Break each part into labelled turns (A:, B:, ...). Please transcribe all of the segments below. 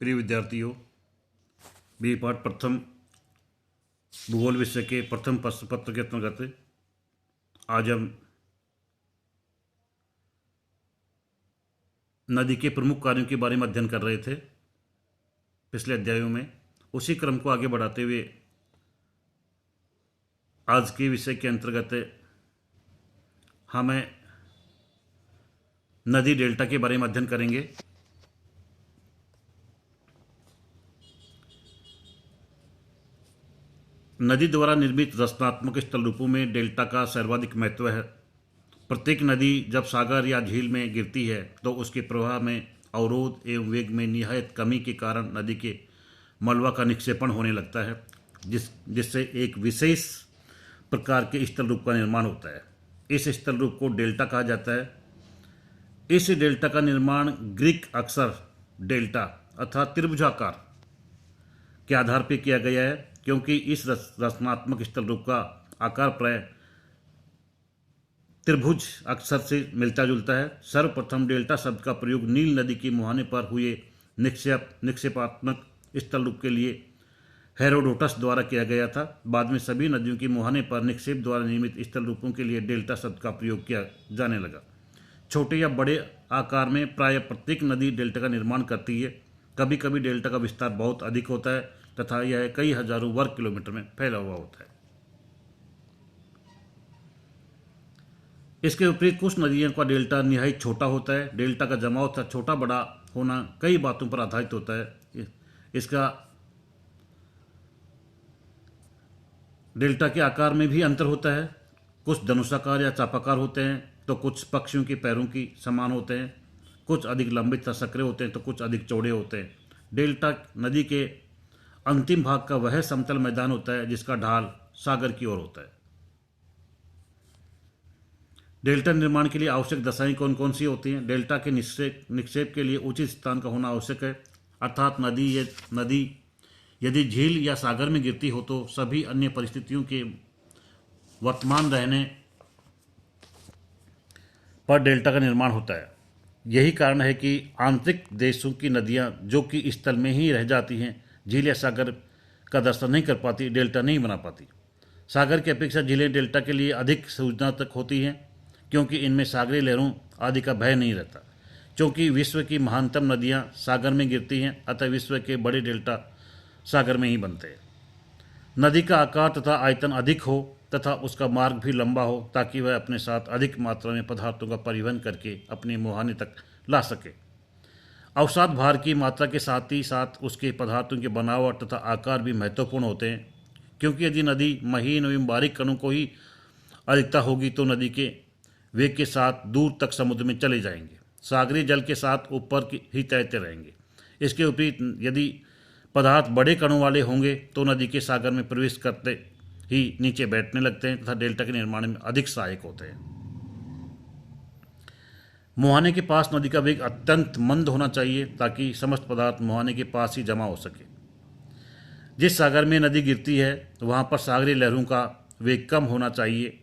A: प्रिय विद्यार्थियों, बी पाठ प्रथम भूगोल विषय के प्रथम प्रश्न पत्र के अंतर्गत आज हम नदी के प्रमुख कार्यों के बारे में अध्ययन कर रहे थे पिछले अध्यायों में। उसी क्रम को आगे बढ़ाते हुए आज के विषय के अंतर्गत हमें नदी डेल्टा के बारे में अध्ययन करेंगे। नदी द्वारा निर्मित रचनात्मक स्थल रूपों में डेल्टा का सर्वाधिक महत्व है। प्रत्येक नदी जब सागर या झील में गिरती है तो उसके प्रवाह में अवरोध एवं वेग में निहायत कमी के कारण नदी के मलबा का निक्षेपण होने लगता है, जिससे एक विशेष प्रकार के स्थल रूप का निर्माण होता है। इस स्थल रूप को डेल्टा कहा जाता है। इस डेल्टा का निर्माण ग्रीक अक्षर डेल्टा अर्थात त्रिभुजाकार के आधार पर किया गया है, क्योंकि इस रचनात्मक स्थल रूप का आकार प्राय त्रिभुज अक्षर से मिलता जुलता है। सर्वप्रथम डेल्टा शब्द का प्रयोग नील नदी के मुहाने पर हुए निक्षेपात्मक स्थल रूप के लिए हेरोडोटस द्वारा किया गया था। बाद में सभी नदियों के मुहाने पर निक्षेप द्वारा निर्मित स्थल रूपों के लिए डेल्टा शब्द का प्रयोग किया जाने लगा। छोटे या बड़े आकार में प्राय प्रत्येक नदी डेल्टा का निर्माण करती है। कभी कभी डेल्टा का विस्तार बहुत अधिक होता है तथा यह कई हजारों वर्ग किलोमीटर में फैला हुआ होता है। इसके विपरीत कुछ नदियों का डेल्टा निहायत छोटा होता है। डेल्टा का जमाव तथा छोटा बड़ा होना कई बातों पर आधारित होता है। इसका डेल्टा के आकार में भी अंतर होता है। कुछ धनुषाकार या चापाकार होते हैं तो कुछ पक्षियों के पैरों की समान होते हैं। कुछ अधिक लंबे तथा संकरे होते हैं तो कुछ अधिक चौड़े होते हैं। डेल्टा नदी के अंतिम भाग का वह समतल मैदान होता है जिसका ढाल सागर की ओर होता है। डेल्टा निर्माण के लिए आवश्यक दशाएं कौन कौन सी होती हैं? डेल्टा के निक्षेप के लिए उचित स्थान का होना आवश्यक है, अर्थात नदी यदि झील या सागर में गिरती हो तो सभी अन्य परिस्थितियों के वर्तमान रहने पर डेल्टा का निर्माण होता है। यही कारण है कि आंतरिक देशों की नदियां जो कि स्थल में ही रह जाती हैं, झील या सागर का दर्शन नहीं कर पाती, डेल्टा नहीं बना पाती। सागर की अपेक्षा झीलें डेल्टा के लिए अधिक सुविधाजनक होती हैं, क्योंकि इनमें सागरीय लहरों आदि का भय नहीं रहता। क्योंकि विश्व की महानतम नदियां सागर में गिरती हैं, अतः विश्व के बड़े डेल्टा सागर में ही बनते हैं। नदी का आकार तथा आयतन अधिक हो तथा उसका मार्ग भी लंबा हो, ताकि वह अपने साथ अधिक मात्रा में पदार्थों का परिवहन करके अपने मुहाने तक ला सके। अवसाद भार की मात्रा के साथ ही साथ उसके पदार्थों की बनावट तथा आकार भी महत्वपूर्ण होते हैं, क्योंकि यदि नदी महीन एवं बारीक कणों को ही अधिकता होगी तो नदी के वेग के साथ दूर तक समुद्र में चले जाएंगे, सागरीय जल के साथ ऊपर ही तैरते रहेंगे। इसके विपरीत यदि पदार्थ बड़े कणों वाले होंगे तो नदी के सागर में प्रवेश करते ही नीचे बैठने लगते हैं तथा डेल्टा के निर्माण में अधिक सहायक होते हैं। मुहाने के पास नदी का वेग अत्यंत मंद होना चाहिए ताकि समस्त पदार्थ मुहाने के पास ही जमा हो सके। जिस सागर में नदी गिरती है वहां पर सागरीय लहरों का वेग कम होना चाहिए।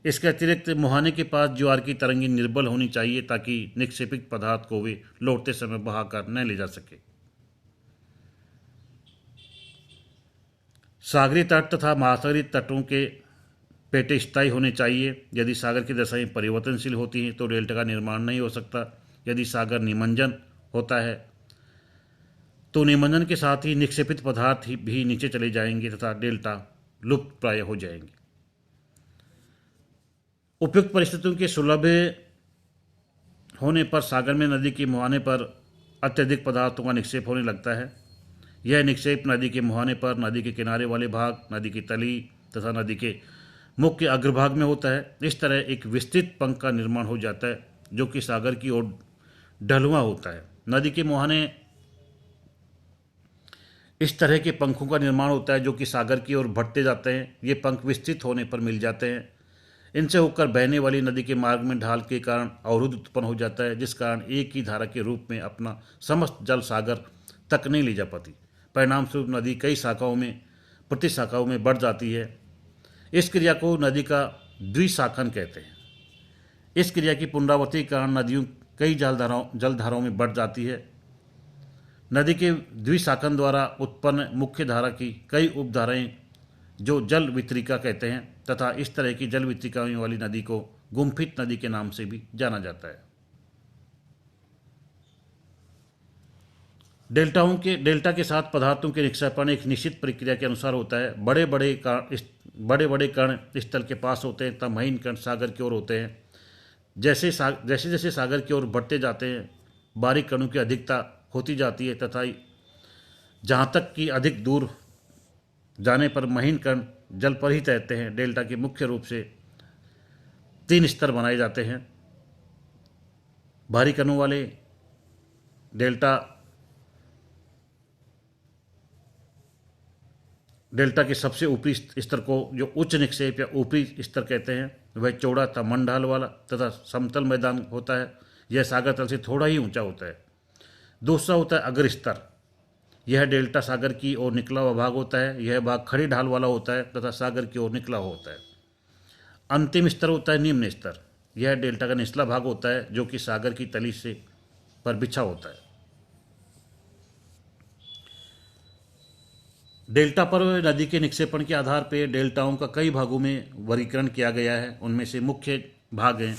A: इसके अतिरिक्त मुहाने के पास ज्वार की तरंगें निर्बल होनी चाहिए ताकि निक्षेपित पदार्थ को वे लौटते समय बहाकर न ले जा सके। सागरीय तट तथा महासागरीय तटों के पेटे स्थायी होने चाहिए। यदि सागर की दशाएं परिवर्तनशील होती हैं तो डेल्टा का निर्माण नहीं हो सकता। यदि सागर निमज्जन होता है तो निमज्जन के साथ ही निक्षेपित पदार्थ भी नीचे चले जाएंगे तथा डेल्टा लुप्त प्राय हो जाएंगे। उपयुक्त परिस्थितियों के सुलभ होने पर सागर में नदी के मुहाने पर अत्यधिक पदार्थों का निक्षेप होने लगता है। यह निक्षेप नदी के मुहाने पर, नदी के किनारे वाले भाग, नदी की तली तथा नदी के मुख्य अग्रभाग में होता है। इस तरह एक विस्तृत पंख का निर्माण हो जाता है जो कि सागर की ओर ढलुआ होता है। नदी के मुहाने इस तरह के पंखों का निर्माण होता है जो कि सागर की ओर बढ़ते जाते हैं। ये पंख विस्तृत होने पर मिल जाते हैं। इनसे होकर बहने वाली नदी के मार्ग में ढाल के कारण अवरुद्ध उत्पन्न हो जाता है, जिस कारण एक ही धारा के रूप में अपना समस्त जल सागर तक नहीं ले जा पाती। परिणाम स्वरूप नदी कई शाखाओं में प्रतिशाखाओं में बढ़ जाती है। इस क्रिया को नदी का द्विशाखन कहते हैं। इस क्रिया की पुनरावृत्ति के कारण नदियों कई जलधाराओं में बढ़ जाती है। नदी के द्विशाखन द्वारा उत्पन्न मुख्य धारा की कई उपधाराएं जो जल वितरिका कहते हैं तथा इस तरह की जल वितरिकाओं वाली नदी को गुम्फित नदी के नाम से भी जाना जाता है। डेल्टा के साथ पदार्थों के निक्षेपण एक निश्चित प्रक्रिया के अनुसार होता है। बड़े बड़े कण स्थल के पास होते हैं तब महीन कण सागर की ओर होते हैं। जैसे जैसे सागर की ओर बढ़ते जाते हैं बारीक कणों की अधिकता होती जाती है तथा जहाँ तक कि अधिक दूर जाने पर महीन कण जल पर ही तैरते हैं। डेल्टा के मुख्य रूप से 3 स्तर बनाए जाते हैं। भारी कणों वाले डेल्टा के सबसे ऊपरी स्तर को जो उच्च निक्षेप या ऊपरी स्तर कहते हैं वह चौड़ा तथा मंडाल वाला तथा समतल मैदान होता है। यह सागर तल से थोड़ा ही ऊंचा होता है। दूसरा होता है अग्र स्तर। यह डेल्टा सागर की ओर निकला हुआ भाग होता है। यह भाग खड़ी ढाल वाला होता है तथा सागर की ओर निकला हुआ होता है। अंतिम स्तर होता है निम्न स्तर। यह डेल्टा का निचला भाग होता है जो कि सागर की तली से पर बिछा होता है। डेल्टा पर नदी के निक्षेपण के आधार पर डेल्टाओं का कई भागों में वर्गीकरण किया गया है। उनमें से मुख्य भाग हैं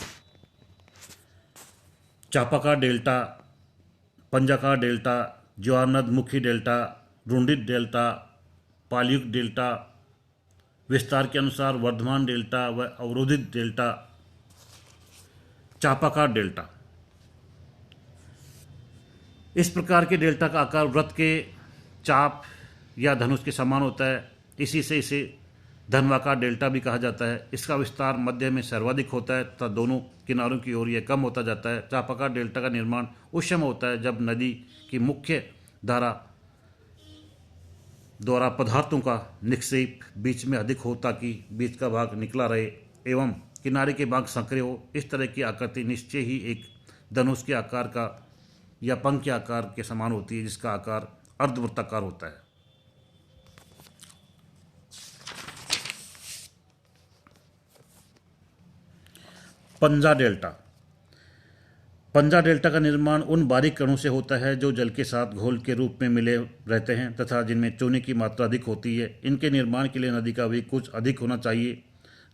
A: चापाकार डेल्टा, पंजाकार डेल्टा, ज्वारनदमुखी डेल्टा, रुंडित डेल्टा, पालयुक्त डेल्टा, विस्तार के अनुसार वर्धमान डेल्टा व अवरोधित डेल्टा। चापाकार डेल्टा इस प्रकार के डेल्टा का आकार वृत्त के चाप या धनुष के समान होता है। इसी से इसे धनवाकार डेल्टा भी कहा जाता है। इसका विस्तार मध्य में सर्वाधिक होता है तथा दोनों किनारों की ओर यह कम होता जाता है। चापाकार डेल्टा का निर्माण उस समय होता है जब नदी की मुख्य धारा द्वारा पदार्थों का निक्षेप बीच में अधिक हो ताकि बीच का भाग निकला रहे एवं किनारे के भाग संकरे हो। इस तरह की आकृति निश्चय ही एक धनुष के आकार का या पंख के आकार के समान होती है जिसका आकार अर्धवृत्ताकार होता है। पंजा डेल्टा। पंजा डेल्टा का निर्माण उन बारीक कणों से होता है जो जल के साथ घोल के रूप में मिले रहते हैं तथा जिनमें चूने की मात्रा अधिक होती है। इनके निर्माण के लिए नदी का वेग कुछ अधिक होना चाहिए।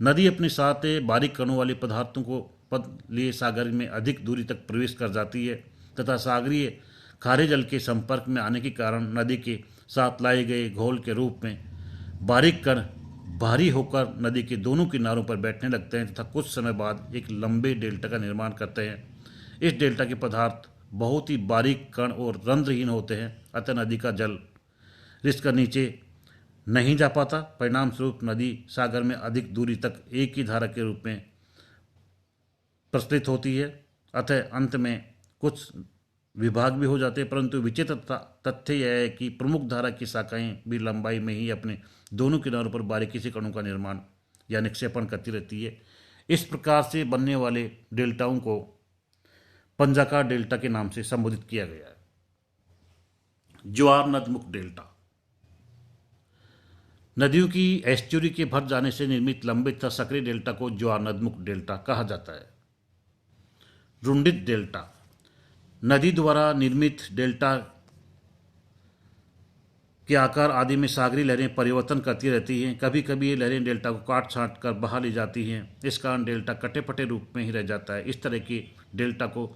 A: नदी अपने साथ बारीक कणों वाले पदार्थों को पद लिए सागर में अधिक दूरी तक प्रवेश कर जाती है तथा सागरीय खारे जल के संपर्क में आने के कारण नदी के साथ लाए गए घोल के रूप में बारीक कण भारी होकर नदी के दोनों किनारों पर बैठने लगते हैं तथा कुछ समय बाद एक लंबे डेल्टा का निर्माण करते हैं। इस डेल्टा के पदार्थ बहुत ही बारीक कण और रंध्रहीन होते हैं अतः नदी का जल रिस कर नीचे नहीं जा पाता। परिणाम स्वरूप नदी सागर में अधिक दूरी तक एक ही धारा के रूप में प्रचलित होती है। अतः अंत में कुछ विभाग भी हो जाते हैं परंतु विचित्र तथ्य यह है कि प्रमुख धारा की शाखाएं भी लंबाई में ही अपने दोनों किनारों पर बारीकी से कणों का निर्माण या निक्षेपण करती रहती है। इस प्रकार से बनने वाले डेल्टाओं को पंजाकार डेल्टा के नाम से संबोधित किया गया है। ज्वार नदमुख डेल्टा नदियों की एस्चुरी के भर जाने से निर्मित लंबे तथा सक्रिय डेल्टा को ज्वार नदमुख डेल्टा कहा जाता है। रुंडित डेल्टा नदी द्वारा निर्मित डेल्टा के आकार आदि में सागरी लहरें परिवर्तन करती रहती हैं। कभी कभी ये लहरें डेल्टा को काट छांट कर बहा ले जाती हैं। इस कारण डेल्टा कटे पटे रूप में ही रह जाता है। इस तरह के डेल्टा को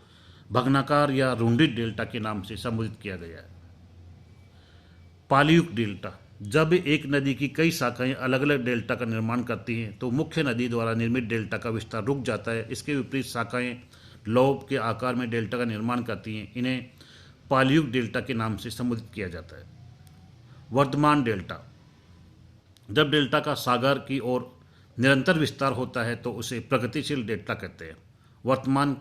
A: भग्नाकार या रुंडित डेल्टा के नाम से संबोधित किया गया है। पालयुक्त डेल्टा जब एक नदी की कई शाखाएं अलग अलग डेल्टा का निर्माण करती हैं तो मुख्य नदी द्वारा निर्मित डेल्टा का विस्तार रुक जाता है। इसके विपरीत शाखाएं लोब के आकार में डेल्टा का निर्माण करती हैं। इन्हें पालयुक्त डेल्टा के नाम से संबोधित किया जाता है। वर्धमान डेल्टा जब डेल्टा का सागर की ओर निरंतर विस्तार होता है तो उसे प्रगतिशील डेल्टा कहते हैं। वर्तमान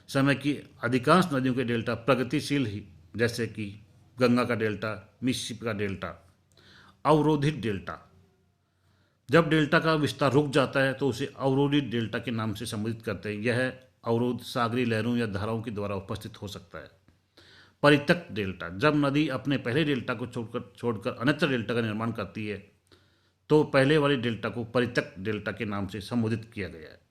A: समय की अधिकांश नदियों के डेल्टा प्रगतिशील ही जैसे कि गंगा का डेल्टा, मिसिसिपी का डेल्टा। अवरोधित डेल्टा जब डेल्टा का विस्तार रुक जाता है तो उसे अवरोधित डेल्टा के नाम से संबोधित करते हैं। यह अवरोध सागरी लहरों या धाराओं के द्वारा उपस्थित हो सकता है। परित्यक्त डेल्टा जब नदी अपने पहले डेल्टा को छोड़कर अन्यत्र डेल्टा का निर्माण करती है तो पहले वाले डेल्टा को परित्यक्त डेल्टा के नाम से संबोधित किया गया है।